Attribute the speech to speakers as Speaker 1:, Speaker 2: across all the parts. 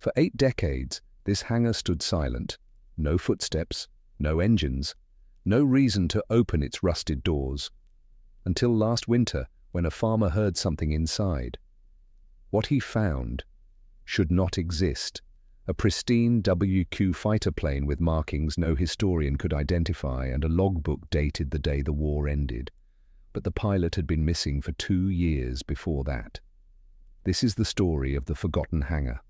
Speaker 1: For 8 decades, this hangar stood silent. No footsteps, no engines, no reason to open its rusted doors. Until last winter, when a farmer heard something inside. What he found should not exist. A pristine WWII fighter plane with markings no historian could identify and a logbook dated the day the war ended. But the pilot had been missing for 2 years before that. This is the story of the forgotten hangar.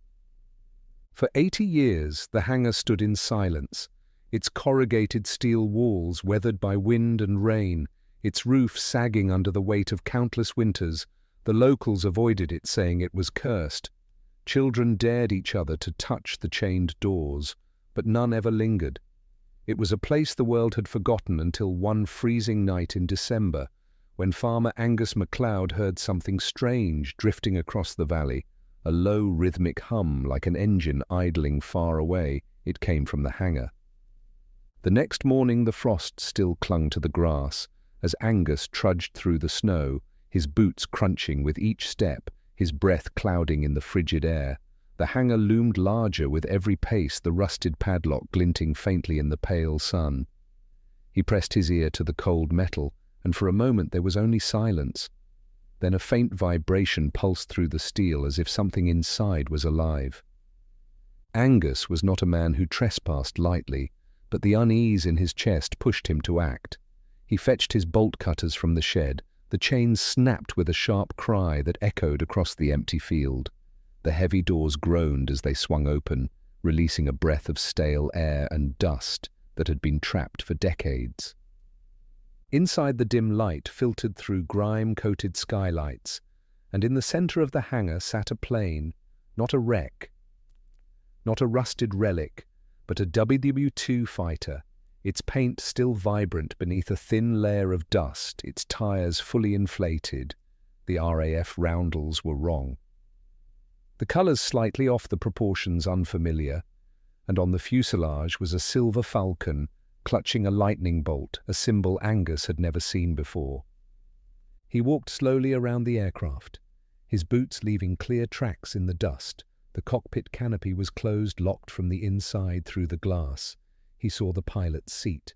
Speaker 1: For 80 years, the hangar stood in silence, its corrugated steel walls weathered by wind and rain, its roof sagging under the weight of countless winters. The locals avoided it, saying it was cursed. Children dared each other to touch the chained doors, but none ever lingered. It was a place the world had forgotten until one freezing night in December, when farmer Angus MacLeod heard something strange drifting across the valley, a low rhythmic hum like an engine idling far away. It came from the hangar. The next morning the frost still clung to the grass, as Angus trudged through the snow, his boots crunching with each step, his breath clouding in the frigid air. The hangar loomed larger with every pace, the rusted padlock glinting faintly in the pale sun. He pressed his ear to the cold metal, and for a moment there was only silence. Then a faint vibration pulsed through the steel as if something inside was alive. Angus was not a man who trespassed lightly, but the unease in his chest pushed him to act. He fetched his bolt cutters from the shed. The chains snapped with a sharp cry that echoed across the empty field. The heavy doors groaned as they swung open, releasing a breath of stale air and dust that had been trapped for decades. Inside, the dim light filtered through grime-coated skylights, and in the center of the hangar sat a plane, not a wreck, not a rusted relic, but a WWII fighter, its paint still vibrant beneath a thin layer of dust, its tires fully inflated. The RAF roundels were wrong. The colors slightly off, the proportions unfamiliar, and on the fuselage was a silver falcon clutching a lightning bolt, a symbol Angus had never seen before. He walked slowly around the aircraft, his boots leaving clear tracks in the dust. The cockpit canopy was closed, locked from the inside through the glass. He saw the pilot's seat.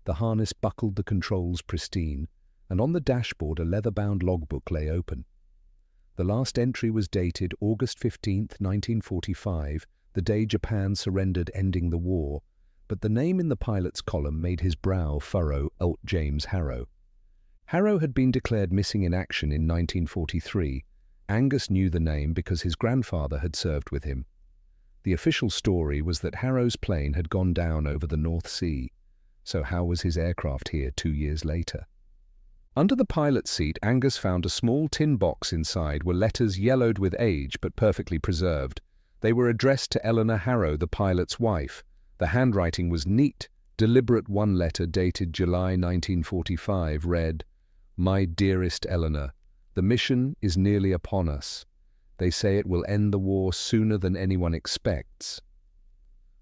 Speaker 1: The harness buckled, the controls pristine, and on the dashboard a leather-bound logbook lay open. The last entry was dated August 15, 1945, the day Japan surrendered, ending the war, but the name in the pilot's column made his brow furrow. Alt James Harrow. Harrow had been declared missing in action in 1943. Angus knew the name because his grandfather had served with him. The official story was that Harrow's plane had gone down over the North Sea. So how was his aircraft here 2 years later? Under the pilot's seat, Angus found a small tin box. Inside were letters yellowed with age but perfectly preserved. They were addressed to Eleanor Harrow, the pilot's wife. The handwriting was neat, deliberate. One letter, dated July 1945, read, "My dearest Eleanor, the mission is nearly upon us. They say it will end the war sooner than anyone expects.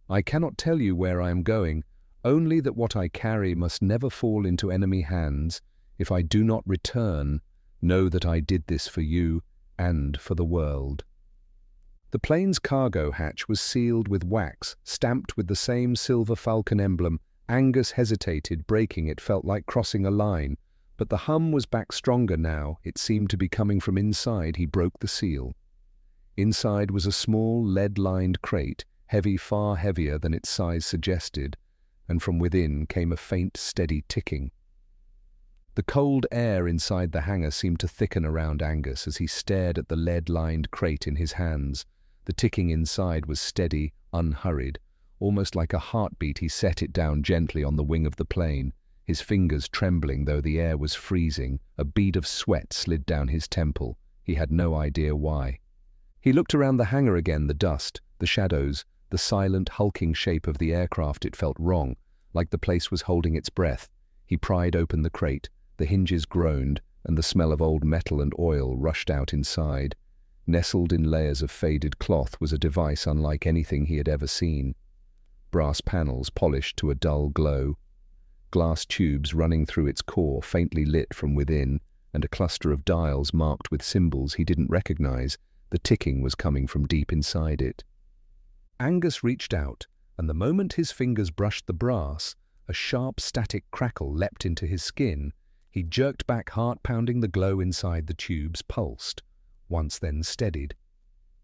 Speaker 1: I cannot tell you where I am going, only that what I carry must never fall into enemy hands. If I do not return, know that I did this for you and for the world." The plane's cargo hatch was sealed with wax, stamped with the same silver falcon emblem. Angus hesitated, breaking it felt like crossing a line, but the hum was back stronger now. It seemed to be coming from inside. He broke the seal. Inside was a small, lead-lined crate, heavy, far heavier than its size suggested, and from within came a faint, steady ticking. The cold air inside the hangar seemed to thicken around Angus as he stared at the lead-lined crate in his hands. The ticking inside was steady, unhurried, almost like a heartbeat. He set it down gently on the wing of the plane, his fingers trembling though the air was freezing. A bead of sweat slid down his temple. He had no idea why. He looked around the hangar again, the dust, the shadows, the silent, hulking shape of the aircraft. It felt wrong, like the place was holding its breath. He pried open the crate. The hinges groaned, and the smell of old metal and oil rushed out inside. Nestled in layers of faded cloth was a device unlike anything he had ever seen. Brass panels polished to a dull glow, glass tubes running through its core, faintly lit from within, and a cluster of dials marked with symbols he didn't recognize. The ticking was coming from deep inside it. Angus reached out, and the moment his fingers brushed the brass, a sharp static crackle leapt into his skin. He jerked back, heart-pounding. The glow inside the tubes pulsed, once then steadied.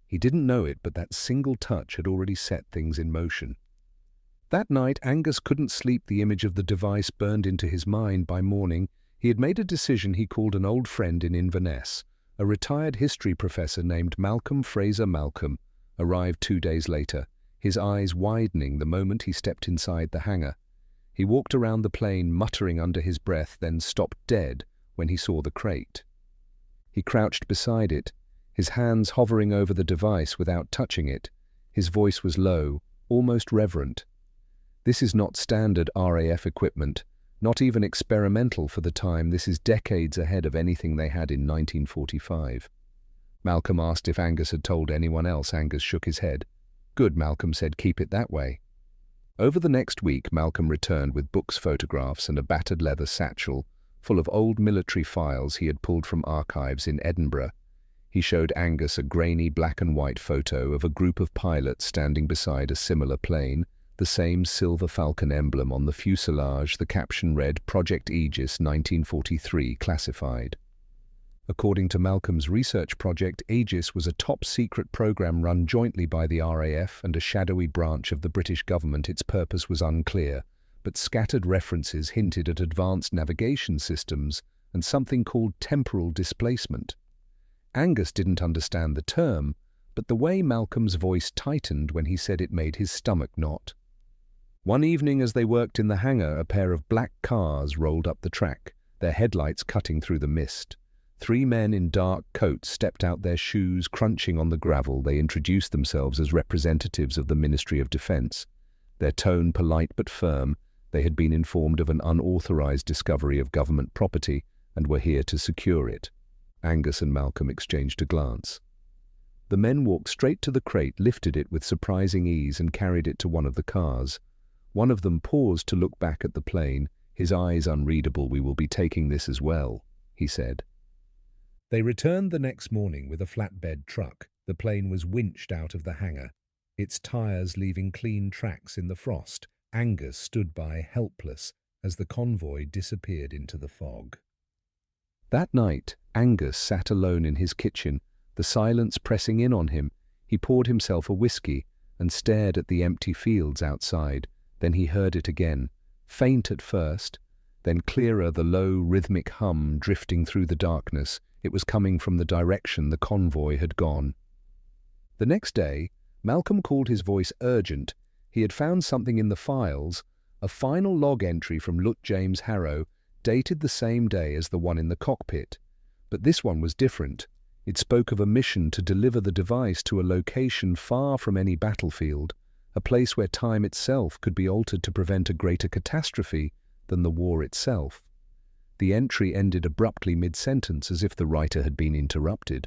Speaker 1: He didn't know it, but that single touch had already set things in motion. That night, Angus couldn't sleep. The image of the device burned into his mind. By morning, he had made a decision. He called an old friend in Inverness. A retired history professor named Malcolm Fraser. Malcolm arrived 2 days later, his eyes widening the moment he stepped inside the hangar. He walked around the plane, muttering under his breath, then stopped dead when he saw the crate. He crouched beside it, his hands hovering over the device without touching it. His voice was low, almost reverent. "This is not standard RAF equipment, not even experimental for the time. This is decades ahead of anything they had in 1945. Malcolm asked if Angus had told anyone else. Angus shook his head. "Good," Malcolm said, "keep it that way." Over the next week, Malcolm returned with books, photographs, and a battered leather satchel full of old military files he had pulled from archives in Edinburgh. He showed Angus a grainy black and white photo of a group of pilots standing beside a similar plane, the same silver falcon emblem on the fuselage. The caption read, "Project Aegis 1943 classified." According to Malcolm's research project, Aegis was a top-secret program run jointly by the RAF and a shadowy branch of the British government. Its purpose was unclear, but scattered references hinted at advanced navigation systems and something called temporal displacement. Angus didn't understand the term, but the way Malcolm's voice tightened when he said it made his stomach knot. One evening as they worked in the hangar, a pair of black cars rolled up the track, their headlights cutting through the mist. 3 men in dark coats stepped out, their shoes crunching on the gravel. They introduced themselves as representatives of the Ministry of Defence. Their tone polite but firm. They had been informed of an unauthorized discovery of government property and were here to secure it. Angus and Malcolm exchanged a glance. The men walked straight to the crate, lifted it with surprising ease, and carried it to one of the cars. One of them paused to look back at the plane, his eyes unreadable. "We will be taking this as well," he said. They returned the next morning with a flatbed truck. The plane was winched out of the hangar, its tires leaving clean tracks in the frost. Angus stood by, helpless, as the convoy disappeared into the fog. That night, Angus sat alone in his kitchen, the silence pressing in on him. He poured himself a whiskey and stared at the empty fields outside. Then he heard it again, faint at first, then clearer, the low, rhythmic hum drifting through the darkness. It was coming from the direction the convoy had gone. The next day, Malcolm called his voice urgent. He had found something in the files, a final log entry from Lt. James Harrow, dated the same day as the one in the cockpit. But this one was different. It spoke of a mission to deliver the device to a location far from any battlefield, a place where time itself could be altered to prevent a greater catastrophe than the war itself. The entry ended abruptly mid-sentence, as if the writer had been interrupted.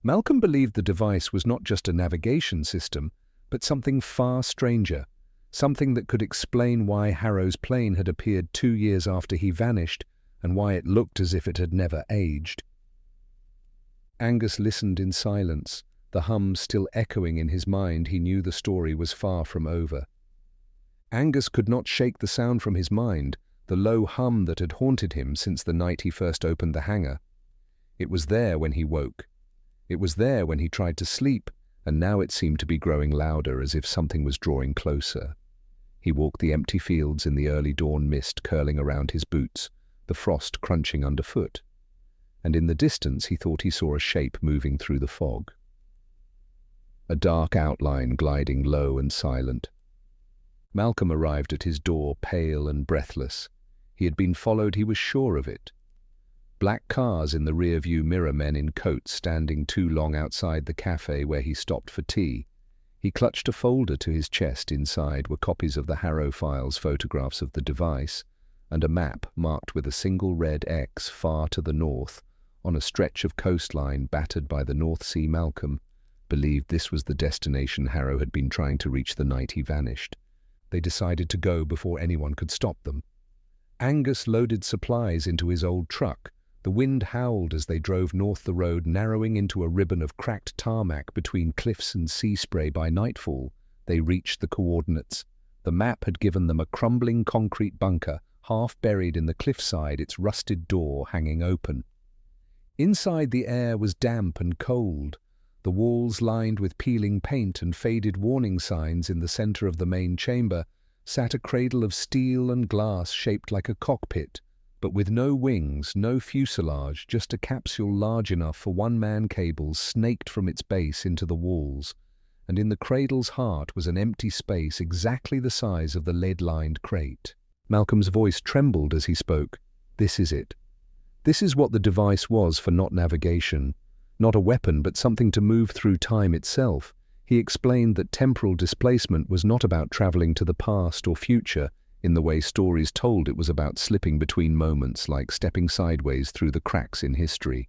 Speaker 1: Malcolm believed the device was not just a navigation system, but something far stranger, something that could explain why Harrow's plane had appeared 2 years after he vanished, and why it looked as if it had never aged. Angus listened in silence, the hum still echoing in his mind. He knew the story was far from over. Angus could not shake the sound from his mind, the low hum that had haunted him since the night he first opened the hangar. It was there when he woke. It was there when he tried to sleep, and now it seemed to be growing louder, as if something was drawing closer. He walked the empty fields in the early dawn mist curling around his boots, the frost crunching underfoot. And in the distance he thought he saw a shape moving through the fog. A dark outline gliding low and silent. Malcolm arrived at his door, pale and breathless. He had been followed, he was sure of it. Black cars in the rear-view mirror, men in coats standing too long outside the cafe where he stopped for tea. He clutched a folder to his chest. Inside were copies of the Harrow files, photographs of the device, and a map marked with a single red X far to the north, on a stretch of coastline battered by the North Sea. Malcolm believed this was the destination Harrow had been trying to reach the night he vanished. They decided to go before anyone could stop them. Angus loaded supplies into his old truck. The wind howled as they drove north, the road narrowing into a ribbon of cracked tarmac between cliffs and sea spray. By nightfall, they reached the coordinates. The map had given them a crumbling concrete bunker, half buried in the cliffside, its rusted door hanging open. Inside, the air was damp and cold, the walls lined with peeling paint and faded warning signs. In the center of the main chamber sat a cradle of steel and glass shaped like a cockpit, but with no wings, no fuselage, just a capsule large enough for one-man cables snaked from its base into the walls, and in the cradle's heart was an empty space exactly the size of the lead-lined crate. Malcolm's voice trembled as he spoke. "This is it. This is what the device was for not navigation, not a weapon, but something to move through time itself." He explained that temporal displacement was not about traveling to the past or future in the way stories told. It was about slipping between moments, like stepping sideways through the cracks in history.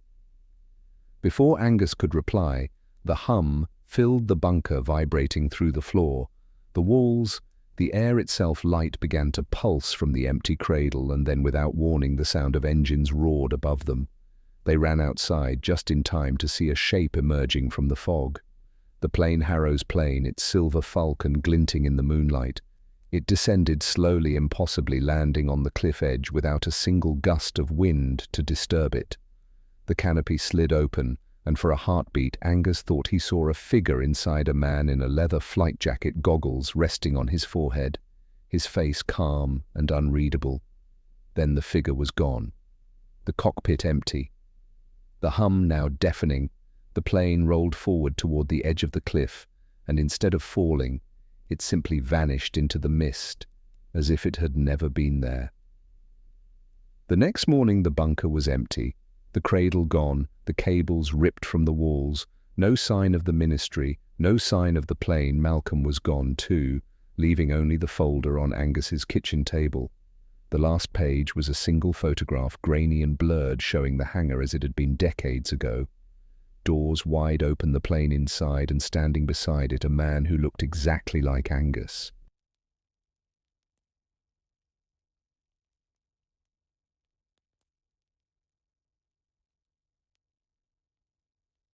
Speaker 1: Before Angus could reply, the hum filled the bunker, vibrating through the floor. The walls, the air itself, light began to pulse from the empty cradle, and then without warning the sound of engines roared above them. They ran outside just in time to see a shape emerging from the fog. The plane, Harrow's plane, its silver falcon glinting in the moonlight. It descended slowly, impossibly, landing on the cliff edge without a single gust of wind to disturb it. The canopy slid open, and for a heartbeat Angus thought he saw a figure inside, a man in a leather flight jacket, goggles resting on his forehead, his face calm and unreadable. Then the figure was gone. The cockpit empty. The hum now deafening. The plane rolled forward toward the edge of the cliff, and instead of falling, it simply vanished into the mist, as if it had never been there. The next morning the bunker was empty, the cradle gone, the cables ripped from the walls, no sign of the ministry, no sign of the plane. Malcolm was gone too, leaving only the folder on Angus's kitchen table. The last page was a single photograph, grainy and blurred, showing the hangar as it had been decades ago. Doors wide open, the plane inside, and standing beside it a man who looked exactly like Angus.